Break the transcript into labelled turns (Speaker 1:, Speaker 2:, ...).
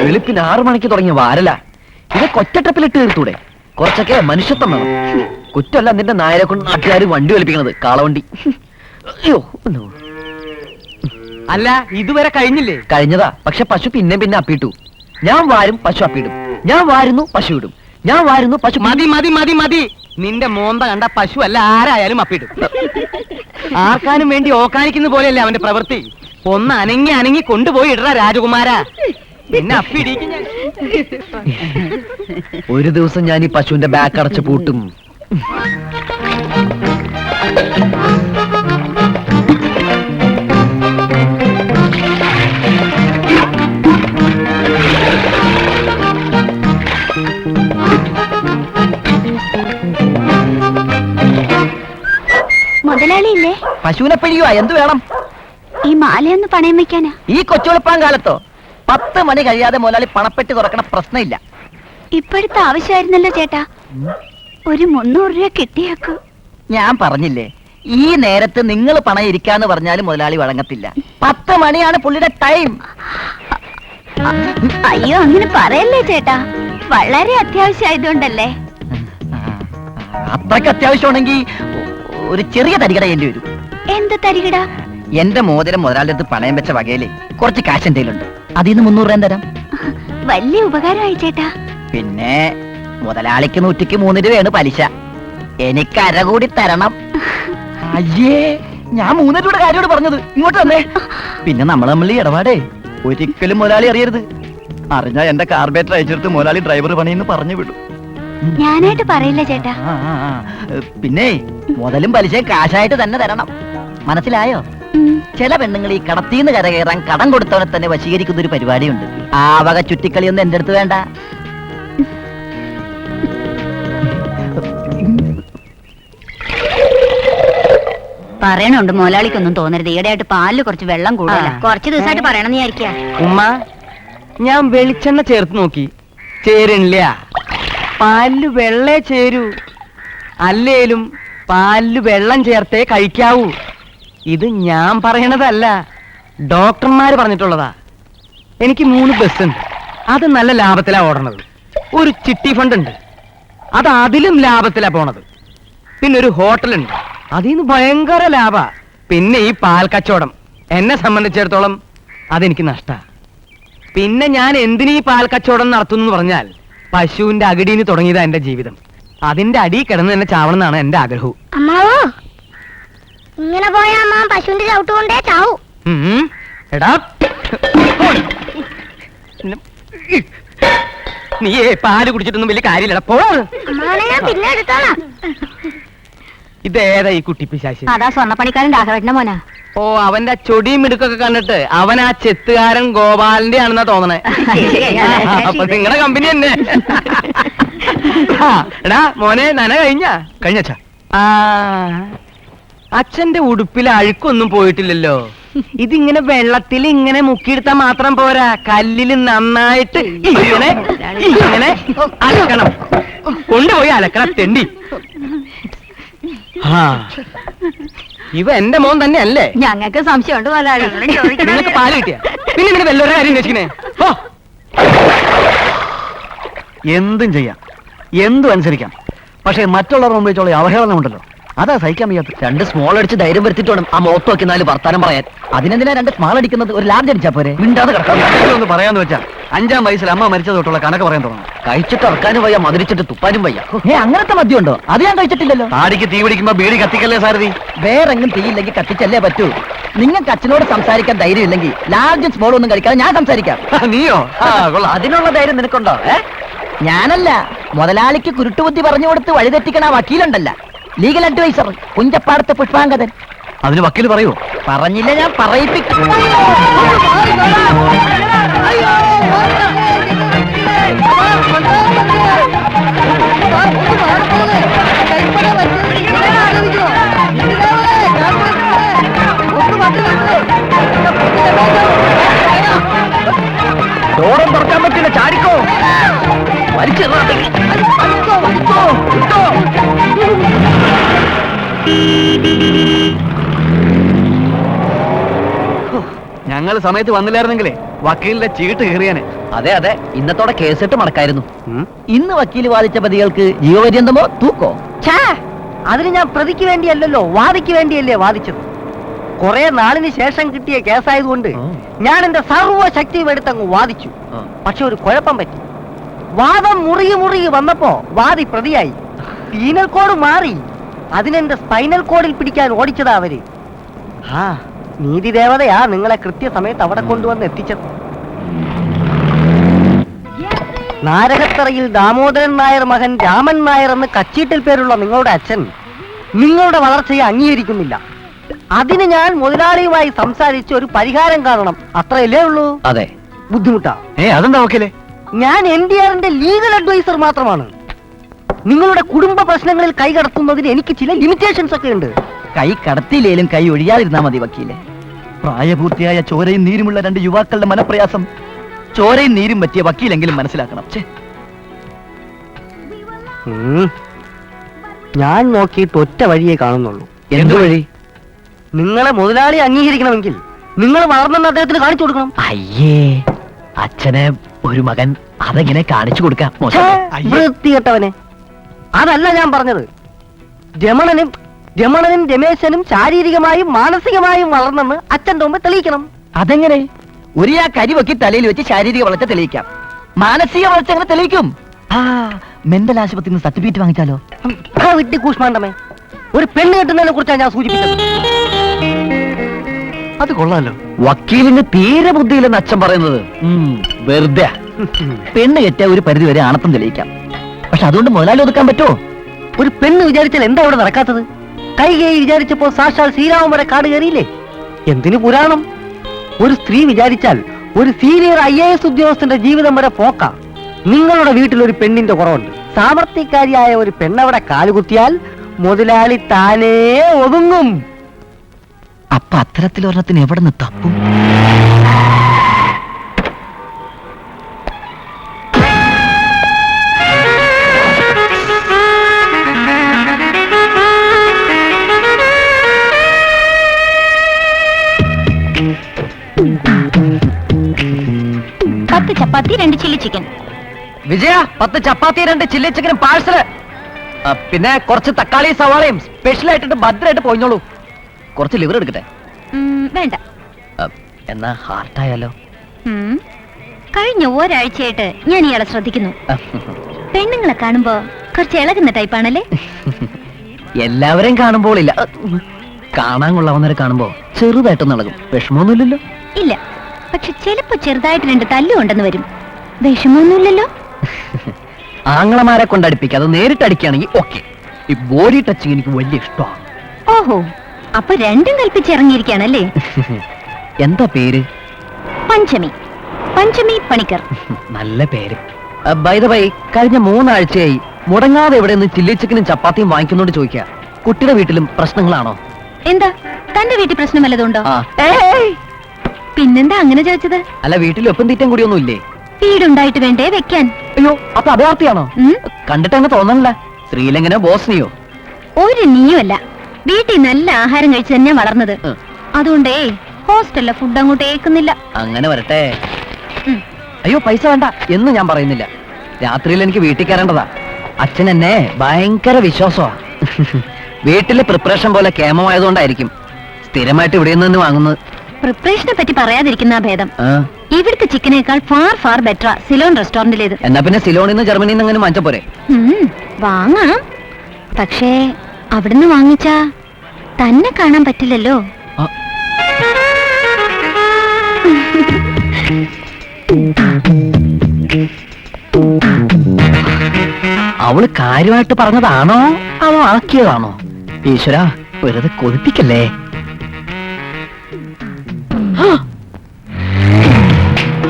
Speaker 1: വെളുപ്പിന് 6 മണിക്ക് തുടങ്ങിയ വാരല ഇത് കൊറ്റട്ടപ്പിലിട്ട് തീർത്തൂടെ? കുറച്ചൊക്കെ മനുഷ്യത്വം വേണം. കുറ്റമല്ല നിന്റെ നായരെ കൊണ്ട് നാട്ടുകാർ വണ്ടി വലിപ്പിക്കണത്, കാളവണ്ടി. അയ്യോ,
Speaker 2: അല്ല ഇതുവരെ കഴിഞ്ഞില്ലേ?
Speaker 1: കഴിഞ്ഞതാ, പക്ഷെ പശു പിന്നെ അപ്പിട്ടു. ഞാൻ വാരും പശു അപ്പിടും, ഞാൻ വാരുന്നു പശു ഇടും, ഞാൻ വാരുന്നു പശു.
Speaker 2: മതി മതി മതി മതി, നിന്റെ മോന്ത കണ്ട പശു അല്ല ആരായാലും അപ്പിടും. ആർക്കാനും വേണ്ടി ഓക്കാനിക്കുന്ന പോലെയല്ലേ അവന്റെ പ്രവൃത്തി. ഒന്ന് അനങ്ങി അനങ്ങി കൊണ്ടുപോയി ഇടറ രാജകുമാര, പിന്നെ അപ്പിടിക്കും ഞാൻ.
Speaker 1: ഒരു ദിവസം ഞാൻ ഈ പശുവിന്റെ ബാക്ക് അടച്ച് പൂട്ടും.
Speaker 3: മുതലാളിയില്ലേ?
Speaker 1: പശുവിനെ പിഴിയുവാ, എന്ത് വേണം?
Speaker 3: ഈ മാലയൊന്ന് പണയം വെക്കാനാ.
Speaker 1: ഈ കൊച്ചുവെളുപ്പാൻ കാലത്തോ 10 മണി കഴിയാതെ മുതലാളി പണപ്പെട്ടി തുറക്കണ പ്രശ്നമില്ല.
Speaker 3: ഇപ്പോഴത്തെ ആവശ്യമായിരുന്നല്ലോ ചേട്ടാ, ഒരു 300 രൂപ കിട്ടിയേക്കൂ.
Speaker 1: ഞാൻ പറഞ്ഞില്ലേ, ഈ നേരത്ത് നിങ്ങൾ പണം ഇരിക്കാന്ന് പറഞ്ഞാലും മുതലാളി വഴങ്ങത്തില്ല. 10 മണിയാണ് പുള്ളിയുടെ ടൈം.
Speaker 3: അയ്യോ അങ്ങനെ പറയല്ലേ ചേട്ടാ, വളരെ അത്യാവശ്യമായതുകൊണ്ടല്ലേ.
Speaker 1: അത്രയ്ക്ക് അത്യാവശ്യമാണെങ്കിൽ ഒരു ചെറിയ തരികട ചെയ്യേണ്ടി വരും.
Speaker 3: എന്ത് തരികട?
Speaker 1: എന്റെ മോതിരം മുതലാളിയുടെ അടുത്ത് പണയം വെച്ച വകയില് കുറച്ച് കാശ് എന്തെങ്കിലുണ്ട്, അതിന്ന് 300 രൂപ തരാം.
Speaker 3: വലിയ ഉപകാരമായി ചേട്ടാ.
Speaker 1: പിന്നെ മുതലാളിക്ക് 103 രൂപയാണ് പലിശ, എനിക്ക് 1/2 കൂടി തരണം. അയ്യേ, ഞാൻ 3 രൂപയുടെ കാര്യോട് പറഞ്ഞത്, ഇങ്ങോട്ട് തന്നെ. പിന്നെ നമ്മൾ തമ്മിൽ ഇടപാടേ ഒരിക്കലും മുതലാളി അറിയരുത്. അറിഞ്ഞാ എന്റെ കാർബേറ്റർ അയച്ചെടുത്ത് മുതലാളി ഡ്രൈവർ പണിയെന്ന് പറഞ്ഞു വിടും.
Speaker 3: ഞാനായിട്ട് പറയില്ല ചേട്ടാ.
Speaker 1: പിന്നെ മുതലും പലിശയും കാശായിട്ട് തന്നെ തരണം, മനസ്സിലായോ? ചില പെണ്ണുങ്ങൾ ഈ കടത്തിന്ന് കരകയറാൻ കടം കൊടുത്തവനെ തന്നെ വശീകരിക്കുന്ന ഒരു പരിപാടിയുണ്ട്. ആ വക ചുറ്റിക്കളിയൊന്നും എന്റെ അടുത്ത് വേണ്ട.
Speaker 3: പറയണുണ്ട് മുതലാളിക്കൊന്നും തോന്നരുത്, ഈടെയായിട്ട് പാലില് കുറച്ച് വെള്ളം കൂടുതലാ. കുറച്ച് ദിവസമായിട്ട് പറയണമെന്ന് വിചാരിക്കാ.
Speaker 2: ഉമ്മ, ഞാൻ വെളിച്ചെണ്ണ ചേർത്ത് നോക്കി, ചേരണില്ല. പാലില് വെള്ളേ ചേരൂ, അല്ലേലും പാലില് വെള്ളം ചേർത്തേ കഴിക്കാവൂ. ഇത് ഞാൻ പറയണതല്ല, ഡോക്ടർമാര് പറഞ്ഞിട്ടുള്ളതാ. എനിക്ക് 3 ബസ്സുണ്ട്, അത് നല്ല ലാഭത്തിലാ ഓടണത്. ഒരു ചിട്ടി ഫണ്ട് ഉണ്ട്, അത് അതിലും ലാഭത്തിലാ പോണത്. പിന്നെ ഒരു ഹോട്ടലുണ്ട്, അതിന്ന് ഭയങ്കര ലാഭ. പിന്നെ ഈ പാൽ കച്ചവടം എന്നെ സംബന്ധിച്ചിടത്തോളം അതെനിക്ക് നഷ്ടാ. പിന്നെ ഞാൻ എന്തിനീ പാൽ കച്ചവടം നടത്തുന്നു പറഞ്ഞാൽ, പശുവിന്റെ അകിടിന്ന് തുടങ്ങിയതാ എന്റെ ജീവിതം. അതിന്റെ അടി കിടന്ന് തന്നെ ചാവണം എന്നാണ് എന്റെ ആഗ്രഹവും.
Speaker 3: ഇങ്ങനെ പോയാ അമ്മ പശുവിന്റെ ചവിട്ട് കൊണ്ടേ ചാവൂ.
Speaker 2: എടാ, നീ പാല് കുടിച്ചിട്ടൊന്നും വലിയ കാര്യമില്ലടാ, പോ.
Speaker 3: പിന്നെ എടുത്തോളാം.
Speaker 2: ഇതേതാ ഈ കുട്ടി പിശാശി?
Speaker 3: അതാ സ്വർണ്ണപ്പണിക്കാരൻ രാഘവേട്ടന്റെ മോനാ.
Speaker 2: ഓ, അവന്റെ ചൊടിയും മിടുക്കൊക്കെ കണ്ടിട്ട് അവൻ ആ ചെത്തുകാരൻ ഗോപാലന്റെ ആണെന്നാ തോന്നണേ. അപ്പൊ നിങ്ങളുടെ കമ്പനി തന്നെ. എടാ മോനെ, നന കഴിഞ്ഞ അച്ഛന്റെ ഉടുപ്പിൽ അഴുക്കൊന്നും പോയിട്ടില്ലല്ലോ. ഇതിങ്ങനെ വെള്ളത്തിൽ ഇങ്ങനെ മുക്കിയെടുത്താൽ മാത്രം പോരാ, കല്ലിൽ നന്നായിട്ട് ഇങ്ങനെ ഇങ്ങനെ അലക്കണം. കൊണ്ടുപോയി അലക്കണം തെണ്ടി. ഇവ എന്റെ മോൻ തന്നെ അല്ലേ?
Speaker 3: ഞങ്ങൾക്ക് സംശയമുണ്ട്.
Speaker 2: നിങ്ങൾക്ക് പാല് കിട്ടിയ പിന്നെ ഇങ്ങനെ വല്ലവരുടെ കാര്യം അന്വേഷിക്കണേ.
Speaker 1: എന്തും ചെയ്യാം, എന്തും അനുസരിക്കാം, പക്ഷെ മറ്റുള്ളവർ മുമ്പിച്ചുള്ള അവഹേളനം ഉണ്ടല്ലോ, അതാ സഹിക്കാൻ വയ്യാത്ത. 2 സ്മോൾ അടിച്ച് ധൈര്യം വരുത്തിട്ട് വേണം ആ മുഖത്ത് നോക്കി 4 വർത്താനം പറയാൻ. അതിനെന്തിനാ 2 സ്മാൾ അടിക്കുന്നത്? ഒരു ലാർജ് അടിച്ചാ പോരെ? മിണ്ടാതെ കിടക്കാൻ പറയാന്ന് വെച്ചാ 5-ാം വയസ്സിൽ അമ്മ മരിച്ചത് തൊട്ടുള്ള കണക്ക് പറയാൻ തുടങ്ങും. കഴിച്ചിട്ട് ഇറക്കാനും വയ്യ, മധുരിച്ചിട്ട് തുപ്പാനും വയ്യ. അങ്ങനത്തെ മദ്യം ഉണ്ടോ? അത് ഞാൻ കഴിച്ചിട്ടില്ലല്ലോ. താടിക്ക് തീ പിടിക്കുമ്പോ ബീഡി കത്തിക്കല്ലേ സാരഥി? വേറെങ്ങും തീയില്ലെങ്കിൽ കത്തിച്ചല്ലേ പറ്റൂ. നിങ്ങൾക്ക് അച്ഛനോട് സംസാരിക്കാൻ ധൈര്യം ഇല്ലെങ്കിൽ ലാർജും സ്മോളും ഒന്നും കഴിക്കാതെ ഞാൻ സംസാരിക്കാം. നീയോ? അതിനുള്ള ധൈര്യം നിനക്കുണ്ടോ? ഞാനല്ല, മുതലാളിക്ക് കുരുട്ടുബുദ്ധി പറഞ്ഞു കൊടുത്ത് വഴിതെറ്റിക്കണ വക്കീലുണ്ടല്ല, ലീഗൽ അഡ്വൈസർ കുഞ്ചപ്പാടത്തെ പുഷ്പാങ്കദൻ. അതിന് വക്കീൽ പറയൂ? പറഞ്ഞില്ല, ഞാൻ പറയിപ്പിക്കും. ഡോറും തുറക്കാൻ പറ്റില്ല, ചാടിക്കോ. വലിച്ചോ. ഞങ്ങൾ സമയത്ത് വന്നില്ലായിരുന്നെങ്കിലേ വക്കീലിന്റെ ചീട്ട് കീറിയാനെ.
Speaker 2: അതെ അതെ, ഇന്നത്തോടെ കേസിട്ട് മടക്കായിരുന്നു. ഇന്ന് വക്കീൽ വാദിച്ച പ്രതികൾക്ക് ജീവപര്യന്തമോ തൂക്കോ? അതിന് ഞാൻ പ്രതിക്ക് വേണ്ടിയല്ലല്ലോ, വാദിക്ക് വേണ്ടിയല്ലേ വാദിച്ചത്. കുറെ നാളിന് ശേഷം കിട്ടിയ കേസായതുകൊണ്ട് ഞാൻ എന്റെ സർവ്വശക്തിയും എടുത്തങ്ങ് വാദിച്ചു. പക്ഷെ ഒരു കുഴപ്പം പറ്റി. വാദം മുറുകി വന്നപ്പോ വാദി പ്രതിയായി. പീനൽ കോഡ് മാറി. അതിനെന്റെ സ്പൈനൽ കോഡിൽ പിടിക്കാൻ ഓടിച്ചതാ അവര്. ആ നീതി ദേവതയാ നിങ്ങളെ കൃത്യസമയത്ത് അവിടെ കൊണ്ടുവന്ന് എത്തിച്ചത്. നാരകത്തറയിൽ ദാമോദരൻ നായർ മകൻ രാമൻ നായർ എന്ന് കച്ചീട്ടിൽ പേരുള്ള നിങ്ങളുടെ അച്ഛൻ നിങ്ങളുടെ വളർച്ചയെ അംഗീകരിക്കുന്നില്ല. അതിന് ഞാൻ മുതലാളിയുമായി സംസാരിച്ച് ഒരു പരിഹാരം കാണണം, അത്രയല്ലേ ഉള്ളൂ.
Speaker 1: അതെ.
Speaker 2: ബുദ്ധിമുട്ടാ?
Speaker 1: അതെന്താ വക്കീലെ?
Speaker 2: ഞാൻ NDRന്റെ ലീഗൽ അഡ്വൈസർ മാത്രമാണ്. നിങ്ങളുടെ കുടുംബ പ്രശ്നങ്ങളിൽ കൈ കടത്തുന്നതിന് എനിക്ക് ചില ലിമിറ്റേഷൻസ് ഒക്കെ ഉണ്ട്. കൈ കടത്തിയില്ലേലും കൈ ഒഴിയാതിരുന്നാ മതി വക്കീലെ. പ്രായപൂർത്തിയായ ചോരയും നീരുമുള്ള രണ്ട് യുവാക്കളുടെ മനപ്രയാസം ചോരയും നീരും പറ്റിയ വക്കീലെങ്കിലും മനസ്സിലാക്കണം. ഞാൻ നോക്കിയിട്ട് ഒറ്റ വഴിയേ കാണുന്നുള്ളൂ.
Speaker 1: എന്ത് വഴി?
Speaker 2: നിങ്ങളെ മുതലാളി അംഗീകരിക്കണമെങ്കിൽ നിങ്ങൾ വളർന്നെന്ന് അദ്ദേഹത്തിന് കാണിച്ചു കൊടുക്കണം.
Speaker 1: അയ്യേ, അച്ഛനെ ഒരു മകൻ അതെങ്ങനെ കാണിച്ചു കൊടുക്കാം?
Speaker 2: വൃത്തികെട്ടവനെ. അതല്ല ഞാൻ പറഞ്ഞത്. രമണനും രമേശനും ശാരീരികമായും മാനസികമായും വളർന്നെന്ന് അച്ഛൻ്റെ മുമ്പ് തെളിയിക്കണം. അതെങ്ങനെ? ഒരു ആ കരി വെക്കി തലയിൽ വെച്ച് ശാരീരിക വളർച്ച തെളിയിക്കാം. മാനസിക വളർച്ച എങ്ങനെ തെളിയിക്കും? മെന്റൽ ആശുപത്രിയിൽ നിന്ന് സർട്ടിഫിക്കറ്റ് വാങ്ങിച്ചാലോ? വിട്ടി കൂഷ്മാണ്ടമേ, ഒരു പെണ്ണ് കെട്ടുന്നതിനെ കുറിച്ചാണ് ഞാൻ സൂചിപ്പിച്ചത്.
Speaker 1: അത് കൊള്ളാലോ. വക്കീലിന് തീരെ ബുദ്ധിയില്ലെന്ന് അച്ഛൻ പറയുന്നത് വെറുതെ.
Speaker 2: പെണ്ണ് കെട്ടിയ ഒരു പരിധി വരെ ആണത്തം തെളിയിക്കാം. പക്ഷെ അതുകൊണ്ട് മുതലാളി ഒതുക്കാൻ പറ്റുമോ? ഒരു പെണ്ണ് വിചാരിച്ചാൽ എന്താ ഇവിടെ നടക്കാത്തത്? കൈകൈ വിചാരിച്ചപ്പോ സാക്ഷാൽ ശ്രീരാമൻ വരെ കാട് കയറിയില്ലേ? എന്തിനു പുരാണം? ഒരു സ്ത്രീ വിചാരിച്ചാൽ ഒരു സീനിയർ IAS ഉദ്യോഗസ്ഥന്റെ ജീവിതം വരെ പോക്കാം. നിങ്ങളുടെ വീട്ടിൽ ഒരു പെണ്ണിന്റെ കുറവുണ്ട്. സാമർത്ഥ്യക്കാരിയായ ഒരു പെണ്ണവിടെ കാലുകുത്തിയാൽ മുതലാളി താനേ ഒതുങ്ങും. അപ്പൊ അത്തരത്തിലൊരെണ്ണത്തിന് എവിടെ നിന്ന് തപ്പും?
Speaker 3: ചപ്പാത്തി 2 ചില്ലി ചിക്കൻ.
Speaker 2: വിജയ, 10 ചപ്പാത്തി 2 ചില്ലി ചിക്കനും പാഴ്സല്. പിന്നെ കുറച്ച് തക്കാളി സവാളയും സ്പെഷ്യൽ ആയിട്ടിട്ട് ഭദ്രമായിട്ട് പോയിഞ്ഞോളൂ. കുറച്ച് ലിവർ എടുക്കട്ടെ?
Speaker 3: വേണ്ട.
Speaker 2: എന്നാ ഹാർട്ടായാലോ?
Speaker 3: കഴിഞ്ഞ ഒരാഴ്ചയായിട്ട് ഞാൻ ഇയാളെ ശ്രദ്ധിക്കുന്നു. പെണ്ണുങ്ങളെ കാണുമ്പോ കുറച്ച് ഇളകുന്ന ടൈപ്പാണല്ലേ?
Speaker 2: എല്ലാവരെയും കാണുമ്പോൾ ഇല്ല, കാണാൻ കൊള്ളാവുന്നവരെ കാണുമ്പോ ചെറുതായിട്ടൊന്നും ഇളകും. വിഷമമൊന്നുമില്ലല്ലോ?
Speaker 3: ഇല്ല, പക്ഷെ ചിലപ്പോ ചെറുതായിട്ട് 2 തല്ലുണ്ടെന്ന് വരും. വിഷമമൊന്നുമില്ലല്ലോ?
Speaker 2: ആങ്ങളമാരെ കൊണ്ടടിപ്പിക്കാതെ നേരിട്ട് അടിക്കുകയാണെങ്കിൽ ഓക്കെ. ഈ ബോഡി ടച്ചിങ് എനിക്ക് വലിയ ഇഷ്ടമാണ്.
Speaker 3: ഓഹോ, അപ്പൊ രണ്ടും കൽപ്പിച്ചിറങ്ങിയിരിക്കുകയാണല്ലേ?
Speaker 2: എന്താ പേര്?
Speaker 3: പഞ്ചമി പണിക്കർ.
Speaker 2: നല്ല പേര്. ബൈ ദ ബൈ, കഴിഞ്ഞ 3 ആഴ്ചയായി മുടങ്ങാതെ ഇവിടെ നിന്ന് ചില്ലി ചിക്കനും ചപ്പാത്തിയും വാങ്ങിക്കുന്നോണ്ട് ചോദിക്കുക, കുട്ടിയുടെ വീട്ടിലും പ്രശ്നങ്ങളാണോ?
Speaker 3: എന്താ, തന്റെ വീട്ടിൽ പ്രശ്നം വല്ലതുണ്ടോ?
Speaker 2: ഏയ്,
Speaker 3: പിന്നെന്താ അങ്ങനെ ചോദിച്ചത്?
Speaker 2: അല്ല, വീട്ടിൽ ഒപ്പം തീറ്റം കൂടിയൊന്നും ഇല്ലേ?
Speaker 3: വീടുണ്ടായിട്ട് വേണ്ടേ വെക്കാൻ?
Speaker 2: അയ്യോ, അപ്പൊ അഭയാർത്ഥിയാണോ? കണ്ടിട്ട് അങ്ങ് തോന്നണില്ല. ശ്രീലങ്കനോ ബോസ്നിയോ?
Speaker 3: ഒരു നീയുമല്ല. വീട്ടിൽ നല്ല ആഹാരം കഴിച്ച് തന്നെ വളർന്നത്. അതുകൊണ്ടേ ഹോസ്റ്റലിലെ ഫുഡ് അങ്ങോട്ട് ഏക്കുന്നില്ല.
Speaker 2: അങ്ങനെ വരട്ടെ. അയ്യോ, പൈസ വേണ്ട എന്ന് ഞാൻ പറയുന്നില്ല. രാത്രിയിൽ എനിക്ക് വീട്ടിൽ കയറേണ്ടതാ. അച്ഛൻ എന്നെ ഭയങ്കര വിശ്വാസമാ. വീട്ടിലെ പ്രിപ്പറേഷൻ പോലെ കേമമായതുകൊണ്ടായിരിക്കും സ്ഥിരമായിട്ട് ഇവിടെ നിന്ന് വാങ്ങുന്നത്.
Speaker 3: പ്രിപ്പറേഷനെ പറ്റി പറയാതിരിക്കുന്ന ഭേദം. ഇവിടുത്തെ ചിക്കനേക്കാൾ ഫാർ ബെറ്റർ സിലോൺ റെസ്റ്റോറന്റിലേത്.
Speaker 2: എന്നാ പിന്നെ സിലോണിൽ നിന്ന് ജർമ്മനിയിൽ നിന്ന് അങ്ങനെ വാങ്ങിച്ച പോരെ?
Speaker 3: വാങ്ങാം, പക്ഷേ അവിടുന്ന് വാങ്ങിച്ചാ തന്നെ കാണാൻ പറ്റില്ലല്ലോ.
Speaker 2: അവള് കാര്യമായിട്ട് പറഞ്ഞതാണോ അവ ആക്കിയതാണോ? ഈശ്വര, വെറുതെ കൊതിപ്പിക്കല്ലേ.